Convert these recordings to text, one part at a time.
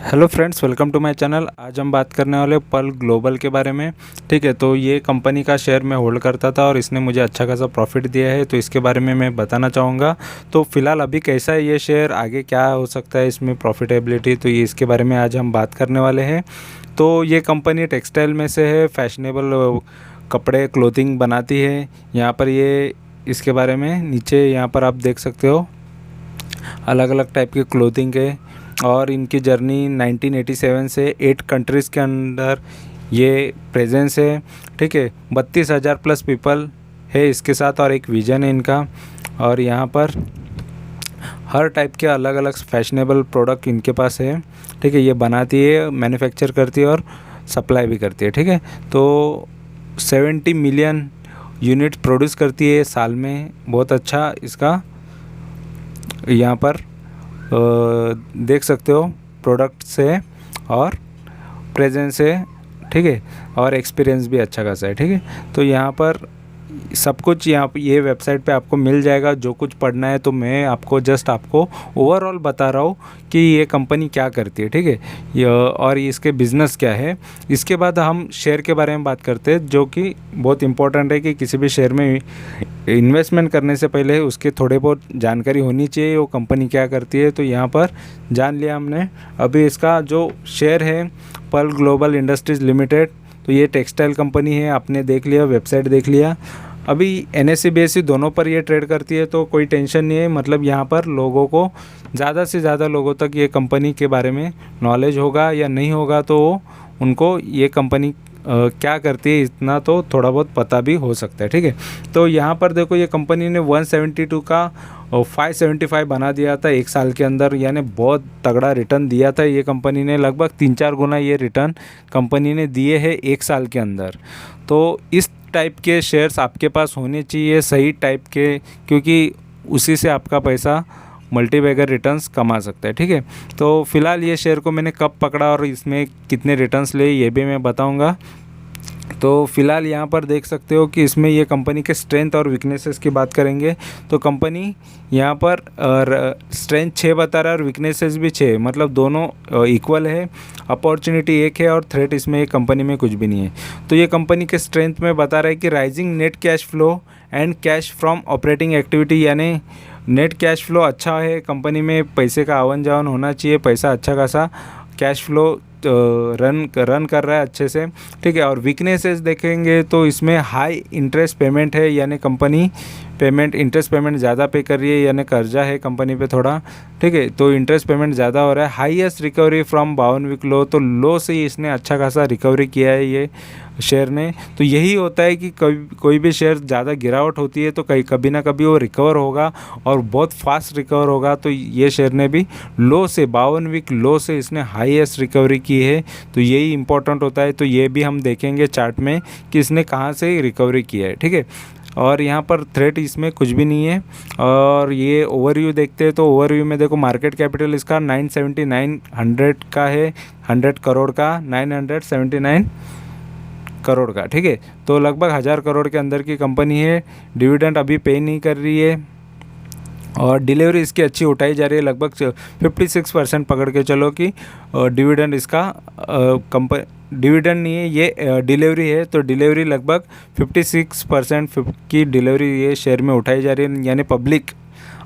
Hello friends, welcome to my channel. आज हम बात करने वाले पल ग्लोबल के बारे में। ठीक है, तो ये कंपनी का शेयर मैं होल्ड करता था और इसने मुझे अच्छा खासा प्रॉफिट दिया है, तो इसके बारे में मैं बताना चाहूँगा। तो फिलहाल अभी कैसा है ये शेयर, आगे क्या हो सकता है इसमें प्रॉफिटेबिलिटी, तो ये इसके बारे में आज हम बात करने वाले हैं। तो ये कंपनी टेक्सटाइल में से है, फैशनेबल कपड़े क्लोथिंग बनाती है। यहाँ पर ये इसके बारे में नीचे यहाँ पर आप देख सकते हो, अलग अलग टाइप के क्लोथिंग के। और इनकी जर्नी 1987 से 8 कंट्रीज़ के अंदर ये प्रेजेंस है। ठीक है, 32,000 प्लस पीपल है इसके साथ और एक विज़न है इनका। और यहाँ पर हर टाइप के अलग अलग फैशनेबल प्रोडक्ट इनके पास है। ठीक है, ये बनाती है, मैन्युफैक्चर करती है और सप्लाई भी करती है। ठीक है, तो 70 मिलियन यूनिट प्रोड्यूस करती है साल में। बहुत अच्छा इसका यहाँ पर देख सकते हो प्रोडक्ट से और प्रेजेंस है। ठीक है, और एक्सपीरियंस भी अच्छा खासा है। ठीक है, तो यहाँ पर सब कुछ यहाँ ये वेबसाइट पे आपको मिल जाएगा। जो कुछ पढ़ना है तो मैं आपको जस्ट आपको ओवरऑल बता रहा हूँ कि ये कंपनी क्या करती है। ठीक है, और इसके बिज़नेस क्या है। इसके बाद हम शेयर के बारे में बात करते हैं, जो कि बहुत इंपॉर्टेंट है कि किसी भी शेयर में इन्वेस्टमेंट करने से पहले उसके थोड़े बहुत जानकारी होनी चाहिए, वो कंपनी क्या करती है। तो यहाँ पर जान लिया हमने। अभी इसका जो शेयर है पल ग्लोबल इंडस्ट्रीज़ लिमिटेड, तो ये टेक्सटाइल कंपनी है, आपने देख लिया, वेबसाइट देख लिया। अभी NSE BSE दोनों पर ये ट्रेड करती है, तो कोई टेंशन नहीं है। मतलब यहाँ पर लोगों को ज़्यादा से ज़्यादा लोगों तक ये कंपनी के बारे में नॉलेज होगा या नहीं होगा, तो उनको ये कंपनी क्या करती है इतना तो थोड़ा बहुत पता भी हो सकता है। ठीक है, तो यहाँ पर देखो, ये कंपनी ने 172 का 575 बना दिया था एक साल के अंदर, यानी बहुत तगड़ा रिटर्न दिया था ये कंपनी ने। लगभग 3-4 गुना ये रिटर्न कंपनी ने दिए हैं एक साल के अंदर। तो इस टाइप के शेयर्स आपके पास होने चाहिए, सही टाइप के, क्योंकि उसी से आपका पैसा मल्टीबैगर रिटर्न्स कमा सकता है। ठीक है, तो फिलहाल ये शेयर को मैंने कब पकड़ा और इसमें कितने रिटर्न्स लिए ये भी मैं बताऊंगा। तो फिलहाल यहाँ पर देख सकते हो कि इसमें ये कंपनी के स्ट्रेंथ और वीकनेसेस की बात करेंगे। तो कंपनी यहाँ पर स्ट्रेंथ 6 बता रहा है और वीकनेसेस भी 6, मतलब दोनों इक्वल है। अपॉर्चुनिटी एक है और थ्रेट इसमें एक कंपनी में कुछ भी नहीं है। तो ये कंपनी के स्ट्रेंथ में बता रहा है कि rising net cash flow and cash from operating activity, यानी नेट कैश फ्लो अच्छा है, कंपनी में पैसे का आवन जावन होना चाहिए, पैसा अच्छा खासा कैश फ्लो रन कर रहा है अच्छे से। ठीक है, और वीकनेसेस देखेंगे तो इसमें हाई इंटरेस्ट पेमेंट है, यानी कंपनी इंटरेस्ट पेमेंट ज़्यादा पे कर रही है, यानी कर्जा है कंपनी पे थोड़ा। ठीक है, तो इंटरेस्ट पेमेंट ज़्यादा हो रहा है। Highest recovery from 52 week low, तो लो से ही इसने अच्छा खासा रिकवरी किया है ये शेयर ने। तो यही होता है कि कोई भी शेयर ज़्यादा गिरावट होती है तो कभी ना कभी वो रिकवर होगा और बहुत फास्ट रिकवर होगा। तो ये शेयर ने भी लो से 52 वीक लो से इसने हाईएस्ट रिकवरी की है, तो यही इंपॉर्टेंट होता है। तो ये भी हम देखेंगे चार्ट में कि इसने कहाँ से रिकवरी किया है। ठीक है, और यहाँ पर थ्रेट इसमें कुछ भी नहीं है। और ये ओवरव्यू देखते हैं, तो ओवरव्यू में देखो, मार्केट कैपिटल इसका 979 का है, 100 करोड़ का, 979 करोड़ का। ठीक है, तो लगभग 1000 करोड़ के अंदर की कंपनी है। डिविडेंड अभी पे नहीं कर रही है और डिलीवरी इसकी अच्छी उठाई जा रही है। लगभग 56% पकड़ के चलो कि डिविडेंड इसका डिविडेंड नहीं है, ये डिलीवरी है। तो डिलीवरी लगभग 56% की डिलीवरी ये शेयर में उठाई जा रही है, यानी पब्लिक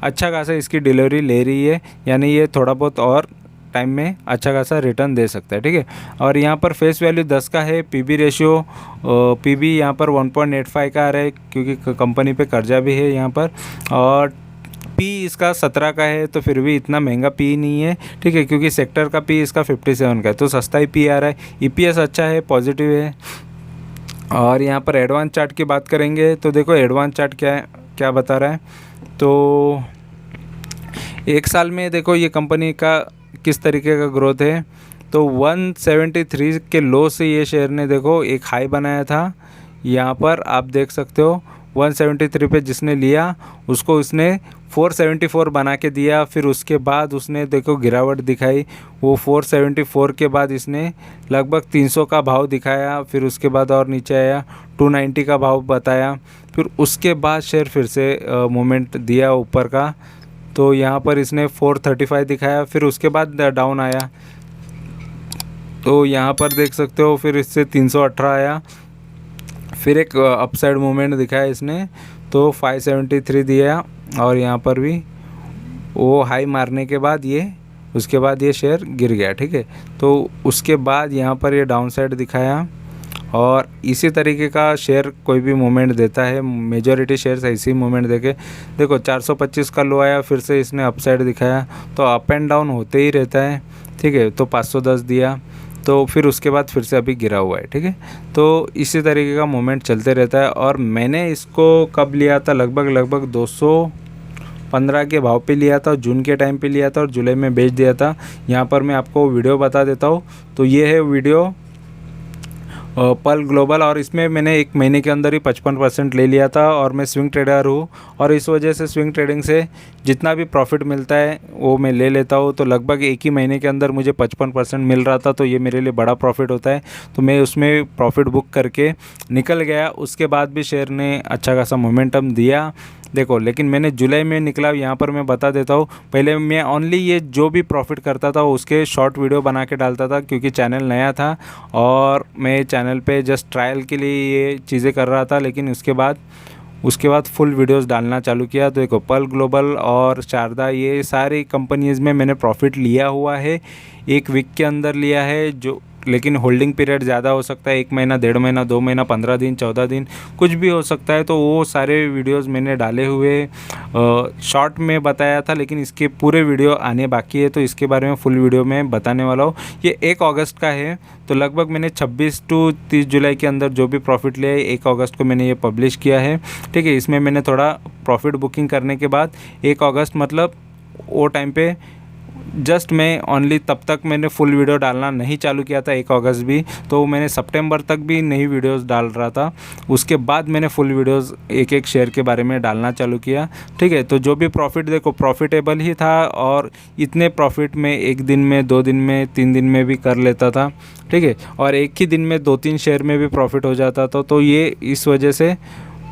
अच्छा खासा इसकी डिलीवरी ले रही है, यानी ये थोड़ा बहुत और टाइम में अच्छा खासा रिटर्न दे सकता है। ठीक है, और यहाँ पर फेस वैल्यू 10 का है। पीबी रेशियो पीबी यहाँ पर 1.85 का आ रहा है, क्योंकि कंपनी पे कर्जा भी है यहाँ पर। और पी इसका 17 का है, तो फिर भी इतना महंगा पी नहीं है। ठीक है, क्योंकि सेक्टर का पी इसका 57 का है, तो सस्ता ही पी आ रहा है। ईपीएस अच्छा है, पॉजिटिव है। और यहाँ पर एडवांस चार्ट की बात करेंगे तो देखो, एडवांस चार्ट क्या बता रहा है। तो एक साल में देखो ये कंपनी का किस तरीके का ग्रोथ है। तो 173 के लो से ये शेयर ने देखो एक हाई बनाया था, यहाँ पर आप देख सकते हो। 173 पे जिसने लिया उसको उसने 474 बना के दिया, फिर उसके बाद उसने देखो गिरावट दिखाई। वो 474 के बाद इसने लगभग 300 का भाव दिखाया, फिर उसके बाद और नीचे आया, 290 का भाव बताया, फिर उसके बाद शेयर फिर से मोमेंट दिया ऊपर का। तो यहाँ पर इसने 435 दिखाया, फिर उसके बाद डाउन आया। तो यहाँ पर देख सकते हो फिर इससे 318 आया, फिर एक अपसाइड मूवमेंट दिखाया इसने तो 573 दिया, और यहाँ पर भी वो हाई मारने के बाद उसके बाद ये शेयर गिर गया। ठीक है, तो उसके बाद यहाँ पर ये डाउन साइड दिखाया, और इसी तरीके का शेयर कोई भी मूवमेंट देता है, मेजॉरिटी शेयर्स ऐसी मूवमेंट देके देखो 425 का लो आया, फिर से इसने अपसाइड दिखाया, तो अप एंड डाउन होते ही रहता है। ठीक है, तो 510 दिया, तो फिर उसके बाद फिर से अभी गिरा हुआ है। ठीक है, तो इसी तरीके का मूवमेंट चलते रहता है। और मैंने इसको कब लिया था, लगभग 215 के भाव पे लिया था, जून के टाइम पे लिया था और जुलाई में बेच दिया था। यहाँ पर मैं आपको वीडियो बता देता हूँ। तो ये है वीडियो पल ग्लोबल, और इसमें मैंने एक महीने के अंदर ही 55% ले लिया था, और मैं स्विंग ट्रेडर हूँ, और इस वजह से स्विंग ट्रेडिंग से जितना भी प्रॉफिट मिलता है वो मैं ले लेता हूँ। तो लगभग एक ही महीने के अंदर मुझे 55% मिल रहा था, तो ये मेरे लिए बड़ा प्रॉफिट होता है। तो मैं उसमें प्रॉफिट बुक करके निकल गया। उसके बाद भी शेयर ने अच्छा खासा मोमेंटम दिया देखो, लेकिन मैंने जुलाई में निकला। यहाँ पर मैं बता देता हूँ, पहले मैं ओनली ये जो भी प्रॉफिट करता था उसके शॉर्ट वीडियो बना के डालता था, क्योंकि चैनल नया था और मैं चैनल पे जस्ट ट्रायल के लिए ये चीज़ें कर रहा था। लेकिन उसके बाद फुल वीडियोस डालना चालू किया। तो देखो, पल ग्लोबल और शारदा, ये सारी कंपनीज़ में मैंने प्रॉफिट लिया हुआ है, एक वीक के अंदर लिया है। जो लेकिन होल्डिंग पीरियड ज़्यादा हो सकता है, 1 महीना, 1.5 महीना, 2 महीना, 15 दिन, 14 दिन, कुछ भी हो सकता है। तो वो सारे वीडियोस मैंने डाले हुए शॉर्ट में बताया था, लेकिन इसके पूरे वीडियो आने बाकी है, तो इसके बारे में फुल वीडियो में बताने वाला हूँ। ये 1 अगस्त का है, तो लगभग मैंने 26 टू 30 जुलाई के अंदर जो भी प्रॉफिट लिया है 1 अगस्त को मैंने ये पब्लिश किया है। ठीक है, इसमें मैंने थोड़ा प्रॉफिट बुकिंग करने के बाद 1 अगस्त मतलब वो टाइम पे जस्ट मैं ओनली तब तक मैंने फुल वीडियो डालना नहीं चालू किया था, 1 अगस्त भी, तो मैंने सितंबर तक भी नई वीडियोस डाल रहा था। उसके बाद मैंने फुल वीडियोस एक शेयर के बारे में डालना चालू किया। ठीक है, तो जो भी प्रॉफिट देखो प्रॉफिटेबल ही था, और इतने प्रॉफिट में 1 दिन में, 2 दिन में, 3 दिन में भी कर लेता था। ठीक है, और एक ही दिन में 2-3 शेयर में भी प्रॉफिट हो जाता था। तो ये इस वजह से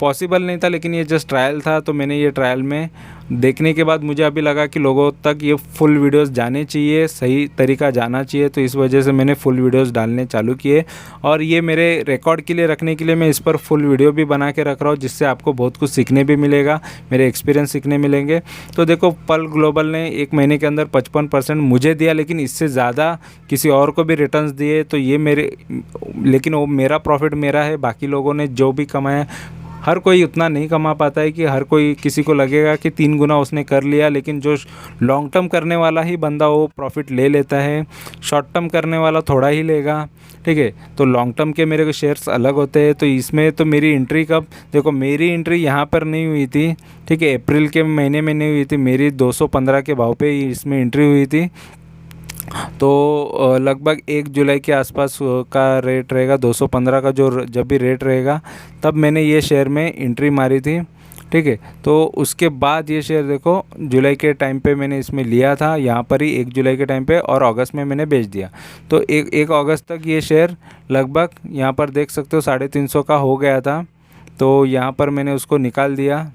पॉसिबल नहीं था, लेकिन ये जस्ट ट्रायल था। तो मैंने ये ट्रायल में देखने के बाद मुझे अभी लगा कि लोगों तक ये फुल वीडियोस जाने चाहिए, सही तरीका जाना चाहिए, तो इस वजह से मैंने फुल वीडियोस डालने चालू किए। और ये मेरे रिकॉर्ड के लिए रखने के लिए मैं इस पर फुल वीडियो भी बना के रख रहा हूँ, जिससे आपको बहुत कुछ सीखने भी मिलेगा, मेरे एक्सपीरियंस सीखने मिलेंगे। तो देखो, पल ग्लोबल ने 1 महीने के अंदर 55% मुझे दिया, लेकिन इससे ज़्यादा किसी और को भी रिटर्न्स दिए। तो ये लेकिन वो मेरा प्रॉफिट मेरा है, बाकी लोगों ने जो भी कमाया, हर कोई उतना नहीं कमा पाता है कि हर कोई, किसी को लगेगा कि 3 गुना उसने कर लिया, लेकिन जो लॉन्ग टर्म करने वाला ही बंदा वो प्रॉफिट ले लेता है, शॉर्ट टर्म करने वाला थोड़ा ही लेगा। ठीक है, तो लॉन्ग टर्म के मेरे को शेयर्स अलग होते हैं। तो इसमें तो मेरी एंट्री कब, देखो मेरी एंट्री यहाँ पर नहीं हुई थी। ठीक है, अप्रैल के महीने में नहीं हुई थी, मेरी 215 के भाव पे इसमें एंट्री हुई थी। तो लगभग 1 जुलाई के आसपास का रेट रहेगा, 215 का जो जब भी रेट रहेगा तब मैंने ये शेयर में एंट्री मारी थी। ठीक है, तो उसके बाद ये शेयर देखो जुलाई के टाइम पे मैंने इसमें लिया था, यहाँ पर ही 1 जुलाई के टाइम पे, और अगस्त में मैंने बेच दिया। तो 1 अगस्त तक ये शेयर लगभग यहाँ पर देख सकते हो 350 का हो गया था। तो यहाँ पर मैंने उसको निकाल दिया।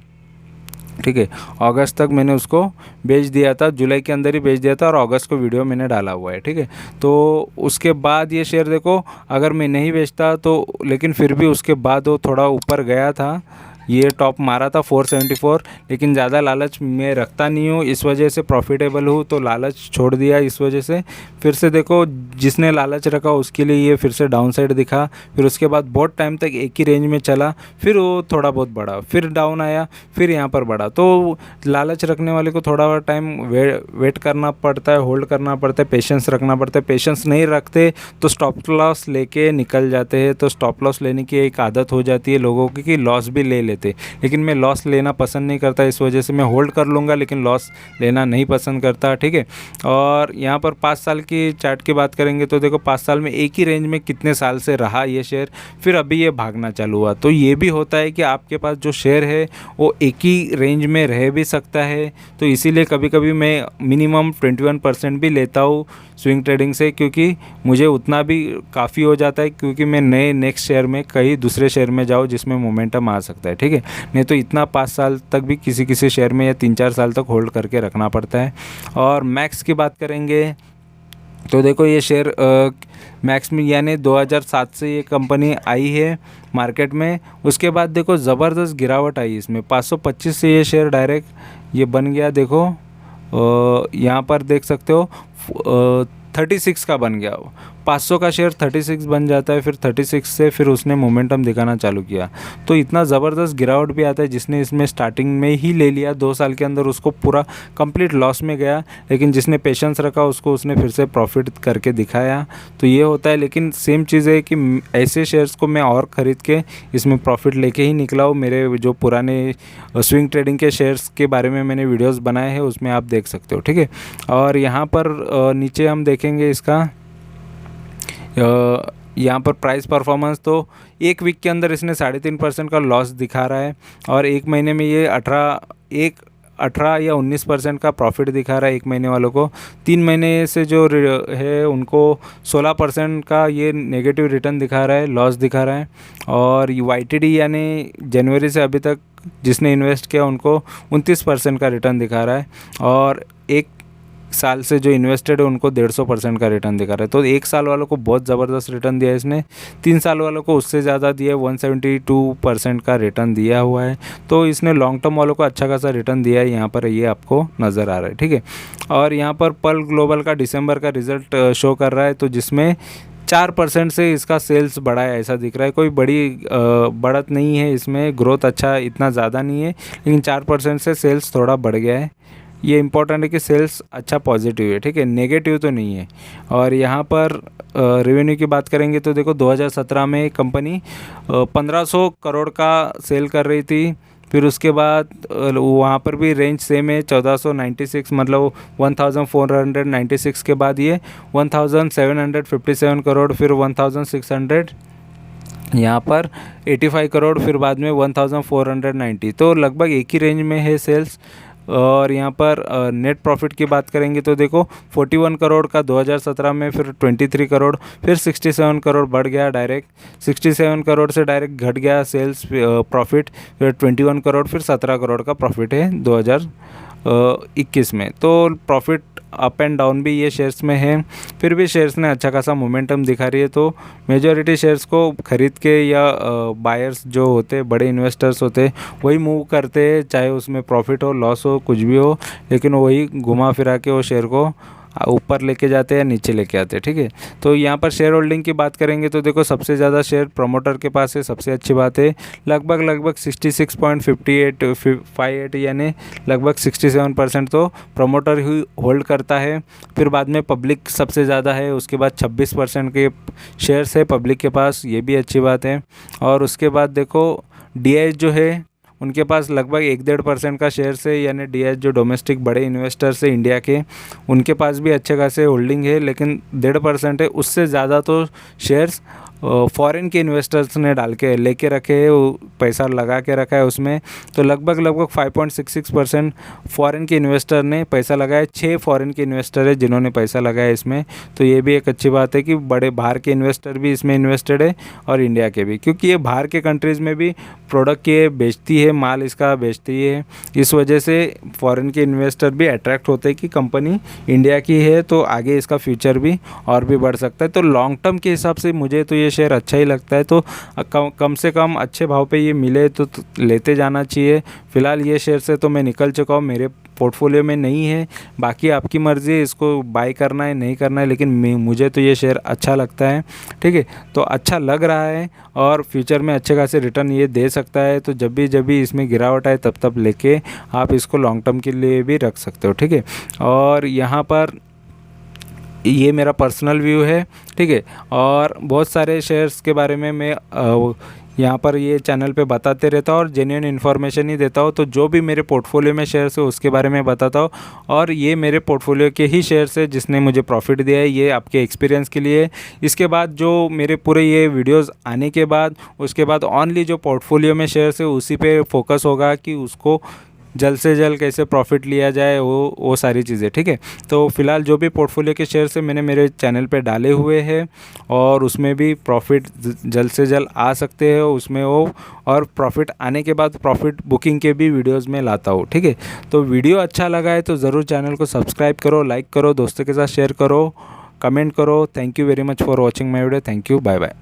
ठीक है, अगस्त तक मैंने उसको बेच दिया था, जुलाई के अंदर ही बेच दिया था, और अगस्त को वीडियो मैंने डाला हुआ है। ठीक है, तो उसके बाद ये शेयर देखो, अगर मैं नहीं बेचता तो, लेकिन फिर भी उसके बाद वो थोड़ा ऊपर गया था, ये टॉप मारा था 474, लेकिन ज़्यादा लालच मैं रखता नहीं हूँ, इस वजह से प्रॉफिटेबल हूँ, तो लालच छोड़ दिया इस वजह से। फिर से देखो, जिसने लालच रखा उसके लिए ये फिर से डाउन साइड दिखा, फिर उसके बाद बहुत टाइम तक एक ही रेंज में चला, फिर वो थोड़ा बहुत बढ़ा, फिर डाउन आया, फिर यहाँ पर बढ़ा। तो लालच रखने वाले को थोड़ा टाइम वेट करना पड़ता है, होल्ड करना पड़ता है, पेशेंस रखना पड़ता है। पेशेंस नहीं रखते तो स्टॉप लॉस लेके निकल जाते हैं। तो स्टॉप लॉस लेने की एक आदत हो जाती है लोगों की कि लॉस भी ले लेते, लेकिन मैं लॉस लेना पसंद नहीं करता, इस वजह से मैं होल्ड कर लूँगा, लेकिन लॉस लेना नहीं पसंद करता। ठीक है, और यहाँ पर 5 साल की चार्ट की बात करेंगे तो देखो 5 साल में एक ही रेंज में कितने साल से रहा ये शेयर, फिर अभी ये भागना चालू हुआ। तो ये भी होता है कि आपके पास जो शेयर है वो एक ही रेंज में रह भी सकता है। तो इसीलिए कभी कभी मैं मिनिमम 21% भी लेता हूँ स्विंग ट्रेडिंग से, क्योंकि मुझे उतना भी काफ़ी हो जाता है, क्योंकि मैं नेक्स्ट शेयर में कहीं दूसरे शेयर में जाऊँ जिसमें मोमेंटम आ सकता है। ठीक है, नहीं तो इतना 5 साल तक भी किसी शेयर में या 3-4 साल तक होल्ड करके रखना पड़ता है। और मैक्स की बात करेंगे तो देखो, ये शेयर मैक्स में, यानी 2007 से ये कंपनी आई है मार्केट में। उसके बाद देखो ज़बरदस्त गिरावट आई इसमें, 525 से ये शेयर डायरेक्ट ये बन गया। देखो यहाँ पर देख सकते हो 36 का बन गया। 500 का शेयर 36 बन जाता है, फिर 36 से फिर उसने मोमेंटम दिखाना चालू किया। तो इतना ज़बरदस्त गिरावट भी आता है, जिसने इसमें स्टार्टिंग में ही ले लिया 2 साल के अंदर उसको पूरा कंप्लीट लॉस में गया, लेकिन जिसने पेशेंस रखा उसको उसने फिर से प्रॉफिट करके दिखाया। तो ये होता है। लेकिन सेम चीज़ है कि ऐसे शेयर्स को मैं और ख़रीद के इसमें प्रॉफिट लेके ही निकला हूँ। मेरे जो पुराने स्विंग ट्रेडिंग के शेयर्स के बारे में मैंने वीडियोज़ बनाए हैं, उसमें आप देख सकते हो, ठीक है। और यहाँ पर नीचे हम देखेंगे इसका यहाँ पर प्राइस परफॉर्मेंस, तो एक वीक के अंदर इसने 3.5% का लॉस दिखा रहा है, और एक महीने में ये 18 या 19% का प्रॉफिट दिखा रहा है एक महीने वालों को। 3 महीने से जो है उनको 16% का ये नेगेटिव रिटर्न दिखा रहा है, लॉस दिखा रहा है। और YTD यानी जनवरी से अभी तक जिसने इन्वेस्ट किया उनको 29% का रिटर्न दिखा रहा है, और एक साल से जो इन्वेस्टेड है उनको 150% का रिटर्न दिखा रहा है। तो 1 साल वालों को बहुत ज़बरदस्त रिटर्न दिया है इसने, 3 साल वालों को उससे ज़्यादा दिया है, 172% का रिटर्न दिया हुआ है। तो इसने लॉन्ग टर्म वालों को अच्छा खासा रिटर्न दिया है, यहाँ पर ये आपको नज़र आ रहा है, ठीक है। और यहाँ पर पर्ल ग्लोबल का दिसंबर का रिज़ल्ट शो कर रहा है, तो जिसमें 4% से इसका सेल्स बढ़ा है, ऐसा दिख रहा है। कोई बड़ी बढ़त नहीं है इसमें, ग्रोथ अच्छा इतना ज़्यादा नहीं है, लेकिन 4% से सेल्स थोड़ा बढ़ गया है। ये इम्पोर्टेंट है कि सेल्स अच्छा पॉजिटिव है, ठीक है, नेगेटिव तो नहीं है। और यहाँ पर रेवेन्यू की बात करेंगे तो देखो 2017 में कंपनी 1500 करोड़ का सेल कर रही थी। फिर उसके बाद वहाँ पर भी रेंज सेम है, 1496, मतलब 1496 के बाद ये 1757 करोड़, फिर 1600, यहाँ पर 85 करोड़, फिर बाद में 1490। तो लगभग एक ही रेंज में है सेल्स। और यहाँ पर नेट प्रॉफिट की बात करेंगे तो देखो 41 करोड़ का 2017 में, फिर 23 करोड़, फिर 67 करोड़ बढ़ गया डायरेक्ट, 67 करोड़ से डायरेक्ट घट गया सेल्स प्रॉफिट, फिर 21 करोड़, फिर 17 करोड़ का प्रॉफिट है 2021 में। तो प्रॉफिट अप एंड डाउन भी ये शेयर्स में है, फिर भी शेयर्स ने अच्छा खासा मोमेंटम दिखा रही है। तो मेजॉरिटी शेयर्स को खरीद के या बायर्स जो होते हैं, बड़े इन्वेस्टर्स होते हैं, वही मूव करते हैं, चाहे उसमें प्रॉफिट हो, लॉस हो, कुछ भी हो, लेकिन वही घुमा फिरा के वो शेयर को ऊपर लेके जाते हैं, नीचे लेके आते हैं, ठीक है। तो यहाँ पर शेयर होल्डिंग की बात करेंगे तो देखो सबसे ज़्यादा शेयर प्रमोटर के पास है, सबसे अच्छी बात है। लगभग 66.58 यानी लगभग 67% तो प्रमोटर ही होल्ड करता है। फिर बाद में पब्लिक सबसे ज़्यादा है, उसके बाद 26% के शेयर्स है पब्लिक के पास, ये भी अच्छी बात है। और उसके बाद देखो DIS जो है उनके पास लगभग 1-1.5% का शेयर्स है, यानी DIS जो डोमेस्टिक बड़े इन्वेस्टर्स है इंडिया के, उनके पास भी अच्छे खासे होल्डिंग है, लेकिन 1.5% है। उससे ज़्यादा तो शेयर्स फॉरेन के इन्वेस्टर्स ने डाल के लेके रखे हैं, पैसा लगा के रखा है उसमें। तो लगभग 5.66% फॉरेन के इन्वेस्टर ने पैसा लगाया, 6 फॉरेन के इन्वेस्टर है जिन्होंने पैसा लगाया इसमें। तो ये भी एक अच्छी बात है कि बड़े बाहर के इन्वेस्टर भी इसमें इन्वेस्टेड है, और इंडिया के भी, क्योंकि ये बाहर के कंट्रीज़ में भी प्रोडक्ट ये बेचती है, माल इसका बेचती है। इस वजह से फॉरेन के इन्वेस्टर भी अट्रैक्ट होते हैं कि कंपनी इंडिया की है, तो आगे इसका फ्यूचर भी और भी बढ़ सकता है। तो लॉन्ग टर्म के हिसाब से मुझे तो ये शेयर अच्छा ही लगता है। तो कम से कम अच्छे भाव पे ये मिले तो लेते जाना चाहिए। फ़िलहाल ये शेयर से तो मैं निकल चुका हूँ, मेरे पोर्टफोलियो में नहीं है। बाकी आपकी मर्ज़ी है इसको बाय करना है नहीं करना है, लेकिन मुझे तो ये शेयर अच्छा लगता है, ठीक है। तो अच्छा लग रहा है, और फ्यूचर में अच्छे खासे रिटर्न ये दे सकता है। तो जब भी इसमें गिरावट आए तब लेके आप इसको लॉन्ग टर्म के लिए भी रख सकते हो, ठीक है। और यहाँ पर ये मेरा पर्सनल व्यू है, ठीक है। और बहुत सारे शेयर्स के बारे में मैं यहाँ पर ये चैनल पे बताते रहता हूँ, और जेन्युइन इन्फॉर्मेशन ही देता हूँ। तो जो भी मेरे पोर्टफोलियो में शेयर्स है उसके बारे में बताता हूँ, और ये मेरे पोर्टफोलियो के ही शेयर्स है जिसने मुझे प्रॉफिट दिया है, ये आपके एक्सपीरियंस के लिए। इसके बाद जो मेरे पूरे ये वीडियोस आने के बाद उसके बाद ओनली जो पोर्टफोलियो में शेयर्स है उसी पे फोकस होगा कि उसको जल्द से जल्द कैसे प्रॉफिट लिया जाए, वो सारी चीज़ें, ठीक है। तो फिलहाल जो भी पोर्टफोलियो के शेयर से मैंने मेरे चैनल पे डाले हुए हैं, और उसमें भी प्रॉफिट जल्द से जल्द आ सकते हैं उसमें वो, और प्रॉफिट आने के बाद प्रॉफिट बुकिंग के भी वीडियोस में लाता हूँ, ठीक है। तो वीडियो अच्छा लगा है तो ज़रूर चैनल को सब्सक्राइब करो, लाइक करो, दोस्तों के साथ शेयर करो, कमेंट करो। Thank you very much for watching my video. Thank you, bye bye.